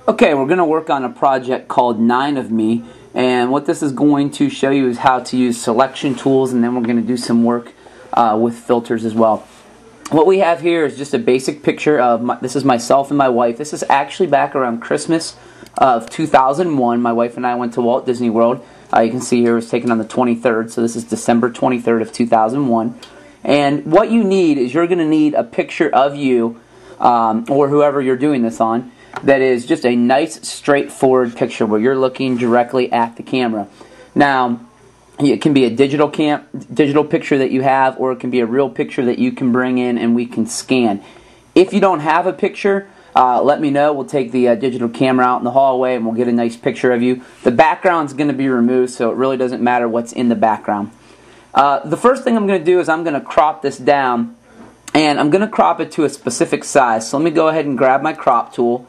Okay, we're going to work on a project called 9 of Me, and what this is going to show you is how to use selection tools, and then we're going to do some work with filters as well. What we have here is just a basic picture of, this is myself and my wife. This is actually back around Christmas of 2001. My wife and I went to Walt Disney World. You can see here it was taken on the 23rd, so this is December 23rd of 2001. And what you need is you're going to need a picture of you, or whoever you're doing this on, that is just a nice straightforward picture where you're looking directly at the camera. Now, it can be a digital picture that you have, or it can be a real picture that you can bring in and we can scan. If you don't have a picture, let me know. We'll take the digital camera out in the hallway and we'll get a nice picture of you. The background's going to be removed, so it really doesn't matter what's in the background. The first thing I'm going to do is I'm going to crop this down, and I'm going to crop it to a specific size. So let me go ahead and grab my crop tool.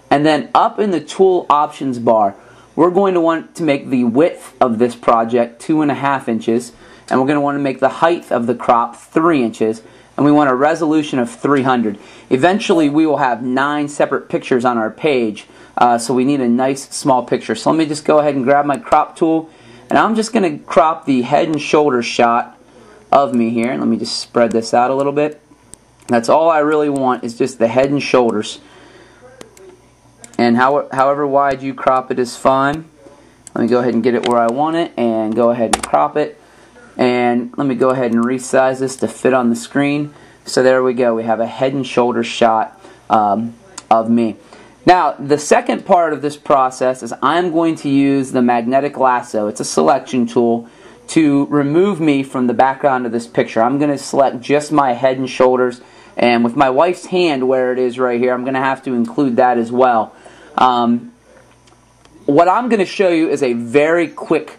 And then up in the tool options bar, we're going to want to make the width of this project 2.5 inches, and we're going to want to make the height of the crop 3 inches, and we want a resolution of 300. Eventually we will have 9 separate pictures on our page, so we need a nice small picture. So let me just go ahead and grab my crop tool, and I'm just going to crop the head and shoulders shot of me here. Let me just spread this out a little bit. That's all I really want, is just the head and shoulders. And however wide you crop it is fine. Let me go ahead and get it where I want it and go ahead and crop it. And let me go ahead and resize this to fit on the screen. So there we go. We have a head and shoulders shot of me. Now, the second part of this process is I'm going to use the magnetic lasso. It's a selection tool to remove me from the background of this picture. I'm going to select just my head and shoulders. And with my wife's hand where it is right here, I'm going to have to include that as well. What I'm going to show you is a very quick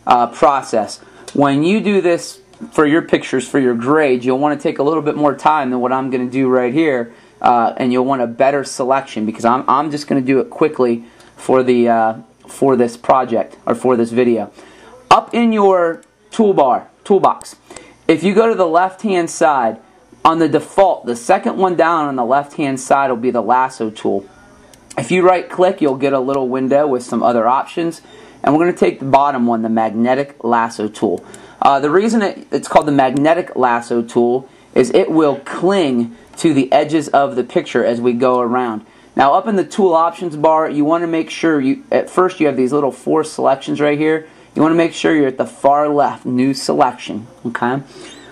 process. When you do this for your pictures, for your grades, you'll want to take a little bit more time than what I'm going to do right here, and you'll want a better selection, because I'm just going to do it quickly for this project, or for this video. Up in your toolbox, if you go to the left-hand side, on the default, the second one down on the left-hand side will be the lasso tool. If you right-click, you'll get a little window with some other options. And we're going to take the bottom one, the magnetic lasso tool. The reason it's called the magnetic lasso tool is it will cling to the edges of the picture as we go around. Now, up in the tool options bar, you want to make sure, at first you have these little 4 selections right here. You want to make sure you're at the far left, new selection. Okay.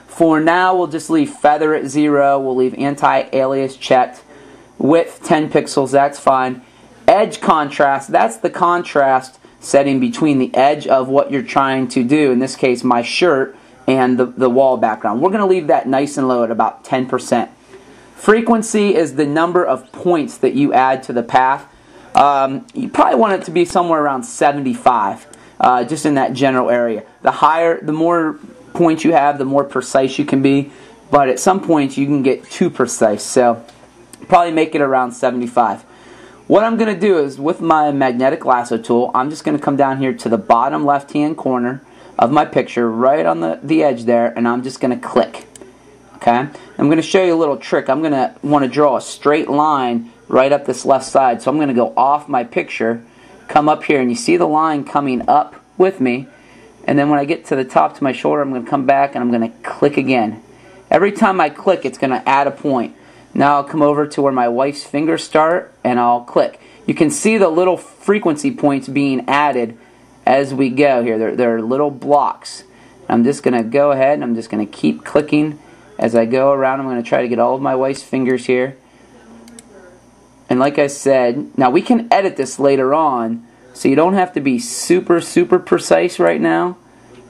For now, we'll just leave feather at 0. We'll leave anti-alias checked. Width 10 pixels, that's fine. Edge contrast, that's the contrast setting between the edge of what you're trying to do, in this case my shirt, and the wall background. We're going to leave that nice and low at about 10%. Frequency is the number of points that you add to the path. You probably want it to be somewhere around 75, just in that general area. The more points you have, the more precise you can be, but at some points you can get too precise, so probably make it around 75. What I'm going to do is, with my magnetic lasso tool, I'm just going to come down here to the bottom left-hand corner of my picture, right on the edge there, and I'm just going to click. Okay? I'm going to show you a little trick. I'm going to want to draw a straight line right up this left side, so I'm going to go off my picture, come up here, and you see the line coming up with me, and then when I get to the top to my shoulder, I'm going to come back and I'm going to click again. Every time I click, it's going to add a point. Now I'll come over to where my wife's fingers start, and I'll click. You can see the little frequency points being added as we go here. They're little blocks. I'm just going to go ahead and I'm just going to keep clicking as I go around. I'm going to try to get all of my wife's fingers here. And like I said, now we can edit this later on, so you don't have to be super precise right now.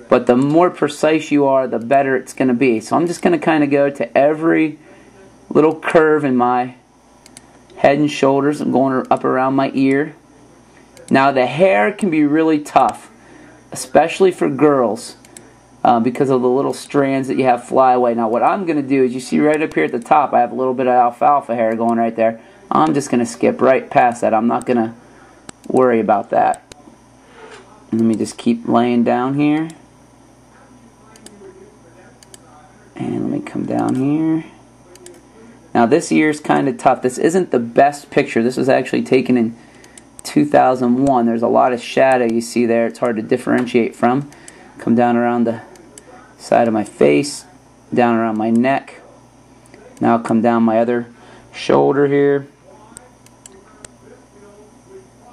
But the more precise you are, the better it's going to be. So I'm just going to kind of go to every little curve in my head and shoulders. I'm going up around my ear. Now the hair can be really tough, especially for girls, because of the little strands that you have fly away. Now what I'm going to do is, you see right up here at the top, I have a little bit of alfalfa hair going right there. I'm just going to skip right past that. I'm not going to worry about that. And let me just keep laying down here. And let me come down here. Now this ear is kind of tough. This isn't the best picture. This was actually taken in 2001. There's a lot of shadow you see there. It's hard to differentiate from. Come down around the side of my face, down around my neck. Now come down my other shoulder here.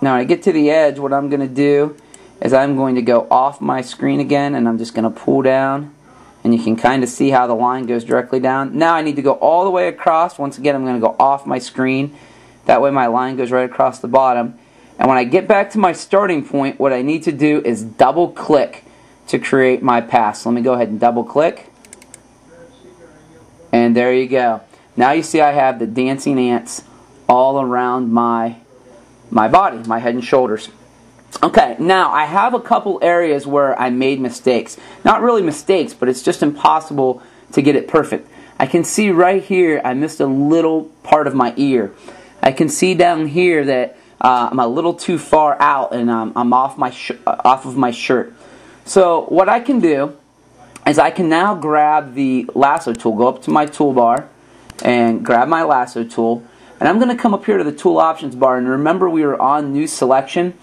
Now when I get to the edge, what I'm going to do is I'm going to go off my screen again, and I'm just going to pull down, and you can kind of see how the line goes directly down. Now I need to go all the way across. Once again, I'm going to go off my screen. That way my line goes right across the bottom. And when I get back to my starting point, what I need to do is double click to create my path. So let me go ahead and double click. And there you go. Now you see I have the dancing ants all around my body, my head and shoulders. Okay, now I have a couple areas where I made mistakes. Not really mistakes, but it's just impossible to get it perfect. I can see right here I missed a little part of my ear. I can see down here that I'm a little too far out, and I'm off of my shirt. So what I can do is I can now grab the lasso tool, go up to my toolbar and grab my lasso tool, and I'm going to come up here to the tool options bar, and remember we were on new selection.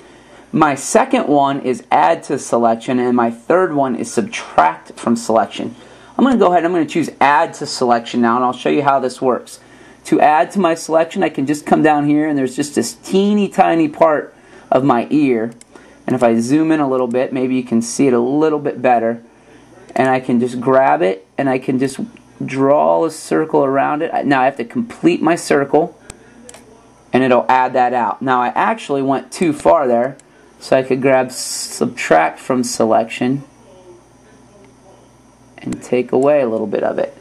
My second one is add to selection, and my third one is subtract from selection. I'm going to go ahead and I'm going to choose add to selection now, and I'll show you how this works. To add to my selection, I can just come down here, and there's just this teeny tiny part of my ear. And if I zoom in a little bit, maybe you can see it a little bit better. And I can just grab it, and I can just draw a circle around it. Now I have to complete my circle, and it'll add that out. Now I actually went too far there, so I could grab subtract from selection and take away a little bit of it.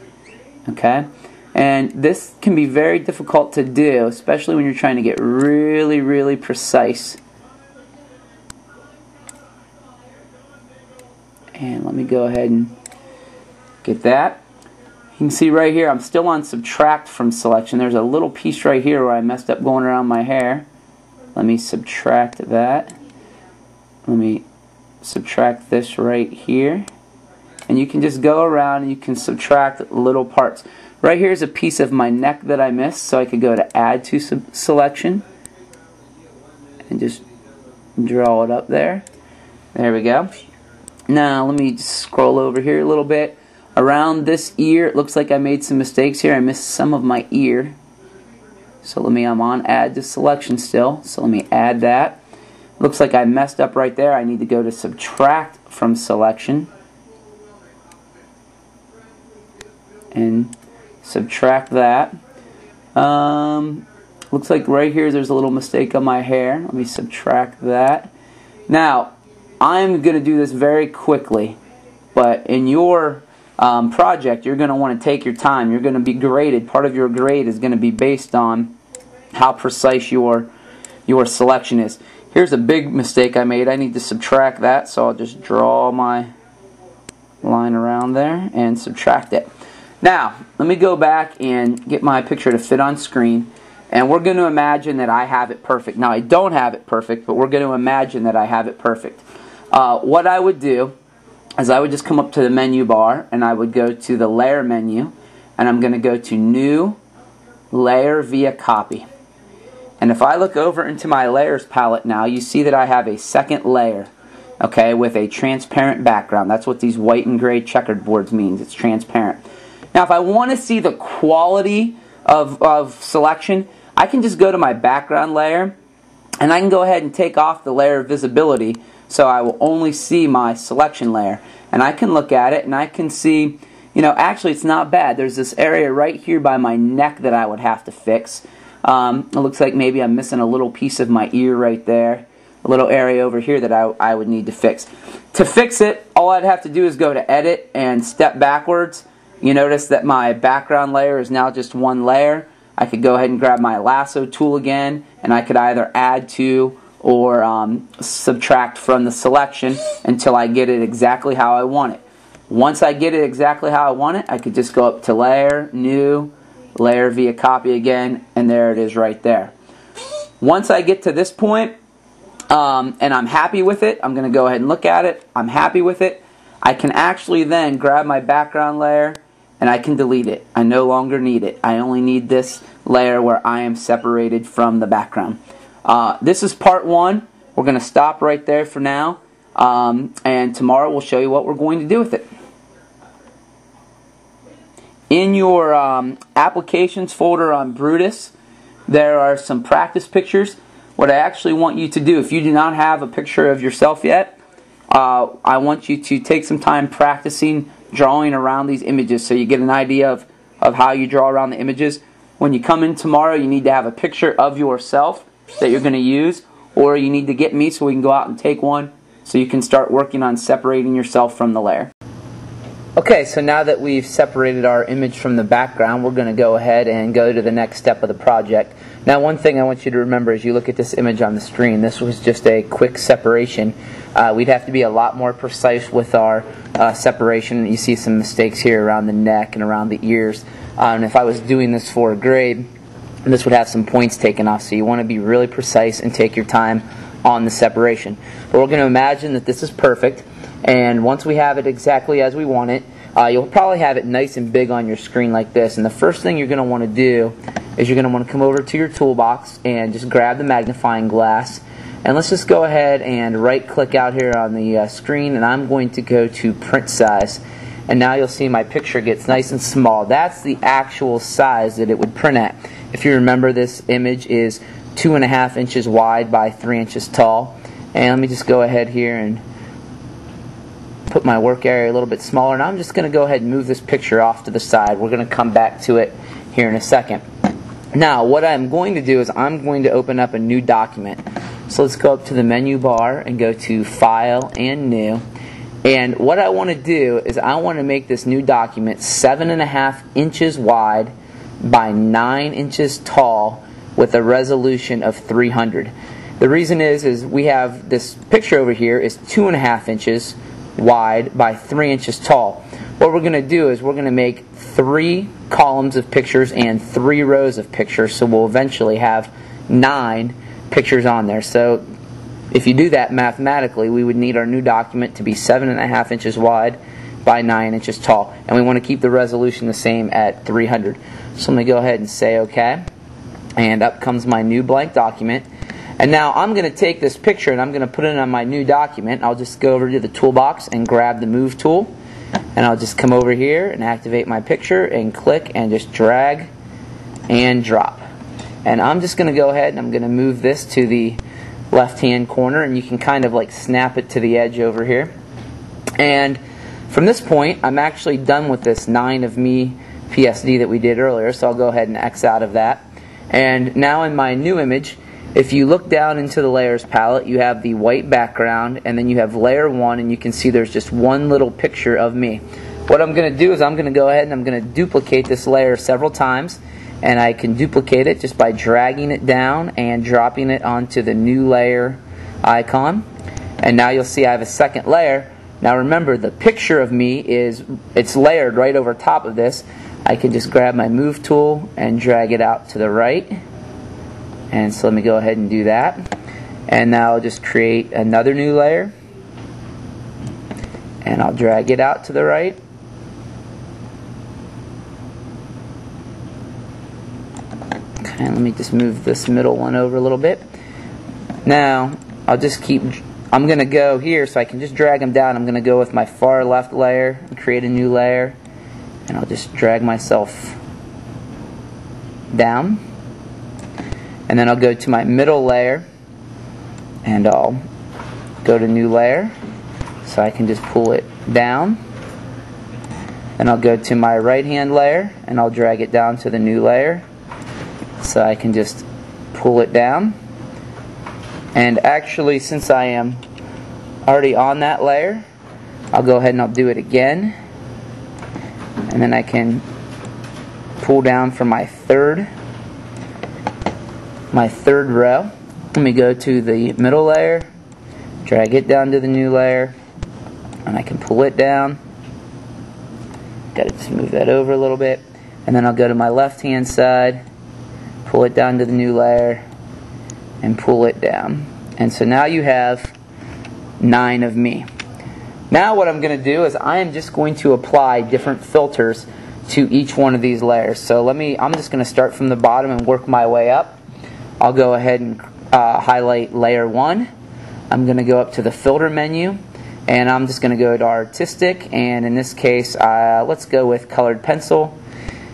Okay? And this can be very difficult to do, especially when you're trying to get really, really precise. And let me go ahead and get that. You can see right here I'm still on subtract from selection. There's a little piece right here where I messed up going around my hair. Let me subtract that. Let me subtract this right here. And you can just go around and you can subtract little parts. Right here is a piece of my neck that I missed, so I could go to add to selection and just draw it up there. There we go. Now let me scroll over here a little bit. Around this ear, it looks like I made some mistakes here. I missed some of my ear. So I'm on add to selection still. So let me add that. Looks like I messed up right there. I need to go to subtract from selection and subtract that. Looks like right here there's a little mistake on my hair. Let me subtract that. Now I'm going to do this very quickly, but in your project you're going to want to take your time. You're going to be graded. Part of your grade is going to be based on how precise your selection is. Here's a big mistake I made. I need to subtract that, so I'll just draw my line around there and subtract it. Now let me go back and get my picture to fit on screen, and we're going to imagine that I have it perfect. Now I don't have it perfect, but we're going to imagine that I have it perfect. What I would do is I would just come up to the menu bar, and I would go to the layer menu, and I'm going to go to new layer via copy. And if I look over into my layers palette now, you see that I have a second layer, okay, with a transparent background. That's what these white and gray checkered boards means. It's transparent. Now if I want to see the quality of selection, I can just go to my background layer, and I can go ahead and take off the layer visibility, so I will only see my selection layer. And I can look at it, and I can see, you know, actually it's not bad. There's this area right here by my neck that I would have to fix. It looks like maybe I'm missing a little piece of my ear right there. A little area over here that I would need to fix. To fix it, all I'd have to do is go to edit and step backwards. You notice that my background layer is now just one layer. I could go ahead and grab my lasso tool again, and I could either add to or subtract from the selection until I get it exactly how I want it. Once I get it exactly how I want it, I could just go up to layer, new, layer via copy again, and there it is right there. Once I get to this point, and I'm happy with it, I'm going to go ahead and look at it. I'm happy with it. I can actually then grab my background layer, and I can delete it. I no longer need it. I only need this layer where I am separated from the background. This is part 1. We're going to stop right there for now, and tomorrow we'll show you what we're going to do with it. In your applications folder on Brutus, there are some practice pictures. What I actually want you to do, if you do not have a picture of yourself yet, I want you to take some time practicing drawing around these images so you get an idea of how you draw around the images. When you come in tomorrow, you need to have a picture of yourself that you're going to use, or you need to get me so we can go out and take one so you can start working on separating yourself from the layer. Okay, so now that we've separated our image from the background, we're going to go ahead and go to the next step of the project. Now, one thing I want you to remember as you look at this image on the screen, this was just a quick separation. We'd have to be a lot more precise with our separation. You see some mistakes here around the neck and around the ears. And if I was doing this for a grade, this would have some points taken off. So you want to be really precise and take your time on the separation. But we're going to imagine that this is perfect. And once we have it exactly as we want it, you'll probably have it nice and big on your screen like this. And the first thing you're going to want to do is you're going to want to come over to your toolbox and just grab the magnifying glass. And let's just go ahead and right click out here on the screen, and I'm going to go to print size. And now you'll see my picture gets nice and small. That's the actual size that it would print at. If you remember, this image is 2.5 inches wide by 3 inches tall. And let me just go ahead here and put my work area a little bit smaller, and I'm just going to go ahead and move this picture off to the side. We're going to come back to it here in a second. Now, what I'm going to do is I'm going to open up a new document. So let's go up to the menu bar and go to File and New. And what I want to do is I want to make this new document 7.5 inches wide by 9 inches tall with a resolution of 300. The reason is we have this picture over here is 2.5 inches wide by 3 inches tall. What we're going to do is we're going to make 3 columns of pictures and 3 rows of pictures, so we'll eventually have 9 pictures on there. So if you do that mathematically, we would need our new document to be 7.5 inches wide by 9 inches tall, and we want to keep the resolution the same at 300. So let me go ahead and say OK, and up comes my new blank document. And now I'm going to take this picture and I'm going to put it on my new document. I'll just go over to the toolbox and grab the move tool, and I'll just come over here and activate my picture and click and just drag and drop. And I'm just going to go ahead and I'm going to move this to the left hand corner, and you can kind of like snap it to the edge over here. And from this point I'm actually done with this 9 of me PSD that we did earlier, so I'll go ahead and X out of that. And now in my new image, if you look down into the layers palette, you have the white background, and then you have layer 1, and you can see there's just one little picture of me. What I'm going to do is I'm going to go ahead and I'm going to duplicate this layer several times, and I can duplicate it just by dragging it down and dropping it onto the new layer icon. And now you'll see I have a second layer. Now remember, the picture of me it's layered right over top of this. I can just grab my move tool and drag it out to the right. And so let me go ahead and do that. And now I'll just create another new layer. And I'll drag it out to the right. Okay, let me just move this middle one over a little bit. Now, I'm going to go here so I can just drag them down. I'm going to go with my far left layer and create a new layer. And I'll just drag myself down. And then I'll go to my middle layer and I'll go to new layer so I can just pull it down. And I'll go to my right hand layer and I'll drag it down to the new layer so I can just pull it down. And actually, since I am already on that layer, I'll go ahead and I'll do it again. And then I can pull down from my third row. Let me go to the middle layer, drag it down to the new layer, and I can pull it down. Got to just move that over a little bit. And then I'll go to my left hand side, pull it down to the new layer, and pull it down. And so now you have 9 of me. Now what I'm going to do is I am just going to apply different filters to each one of these layers. So I'm just going to start from the bottom and work my way up. I'll go ahead and highlight layer 1. I'm going to go up to the filter menu, and I'm just going to go to artistic, and in this case let's go with colored pencil.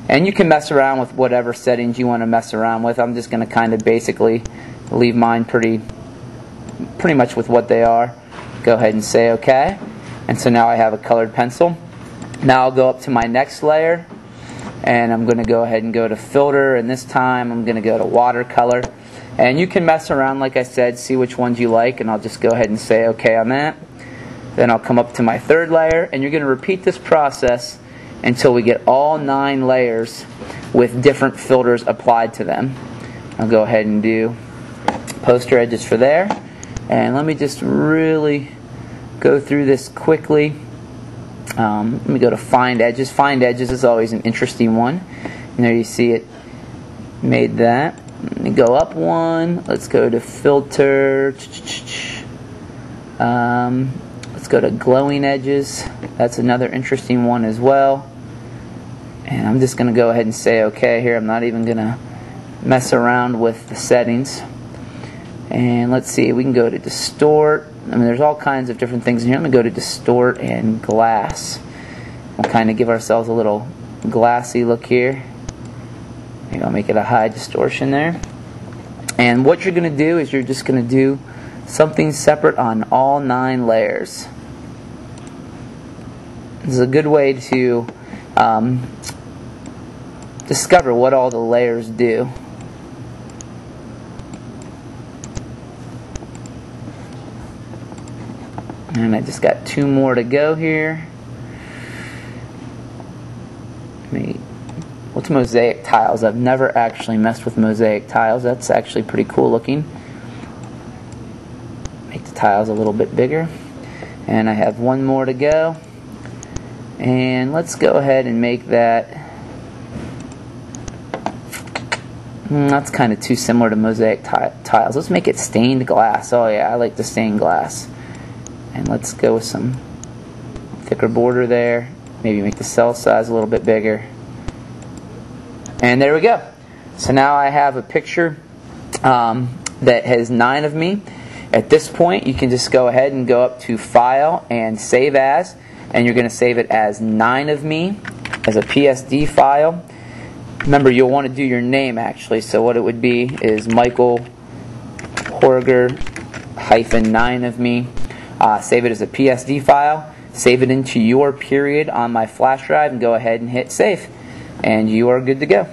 And you can mess around with whatever settings you want to mess around with. I'm just going to kind of basically leave mine pretty much with what they are. Go ahead and say OK. And so now I have a colored pencil. Now I'll go up to my next layer, and I'm going to go ahead and go to filter, and this time I'm going to go to watercolor. And you can mess around, like I said, see which ones you like, and I'll just go ahead and say OK on that. Then I'll come up to my third layer, and you're going to repeat this process until we get all 9 layers with different filters applied to them. I'll go ahead and do poster edges for there. And let me just really go through this quickly. Let me go to find edges. Find edges is always an interesting one. And there you see it made that. Let me go up one. Let's go to filter. Let's go to glowing edges. That's another interesting one as well. And I'm just going to go ahead and say OK here. I'm not even going to mess around with the settings. And let's see, we can go to distort. I mean, there's all kinds of different things in here. I'm going to go to distort and glass. We'll kind of give ourselves a little glassy look here. Maybe I'll make it a high distortion there. And what you're going to do is you're just going to do something separate on all 9 layers. This is a good way to discover what all the layers do. And I just got 2 more to go here. What's mosaic tiles? I've never actually messed with mosaic tiles. That's actually pretty cool looking. Make the tiles a little bit bigger. And I have 1 more to go. And let's go ahead and make that. That's kind of too similar to mosaic tiles. Let's make it stained glass. Oh yeah, I like the stained glass. And let's go with some thicker border there. Maybe make the cell size a little bit bigger. And there we go. So now I have a picture that has 9 of me. At this point, you can just go ahead and go up to File and Save As. And you're going to save it as 9 of me as a PSD file. Remember, you'll want to do your name actually. So what it would be is Michael Horger -9 of me. Save it as a PSD file. Save it into your period on my flash drive and go ahead and hit save. And you are good to go.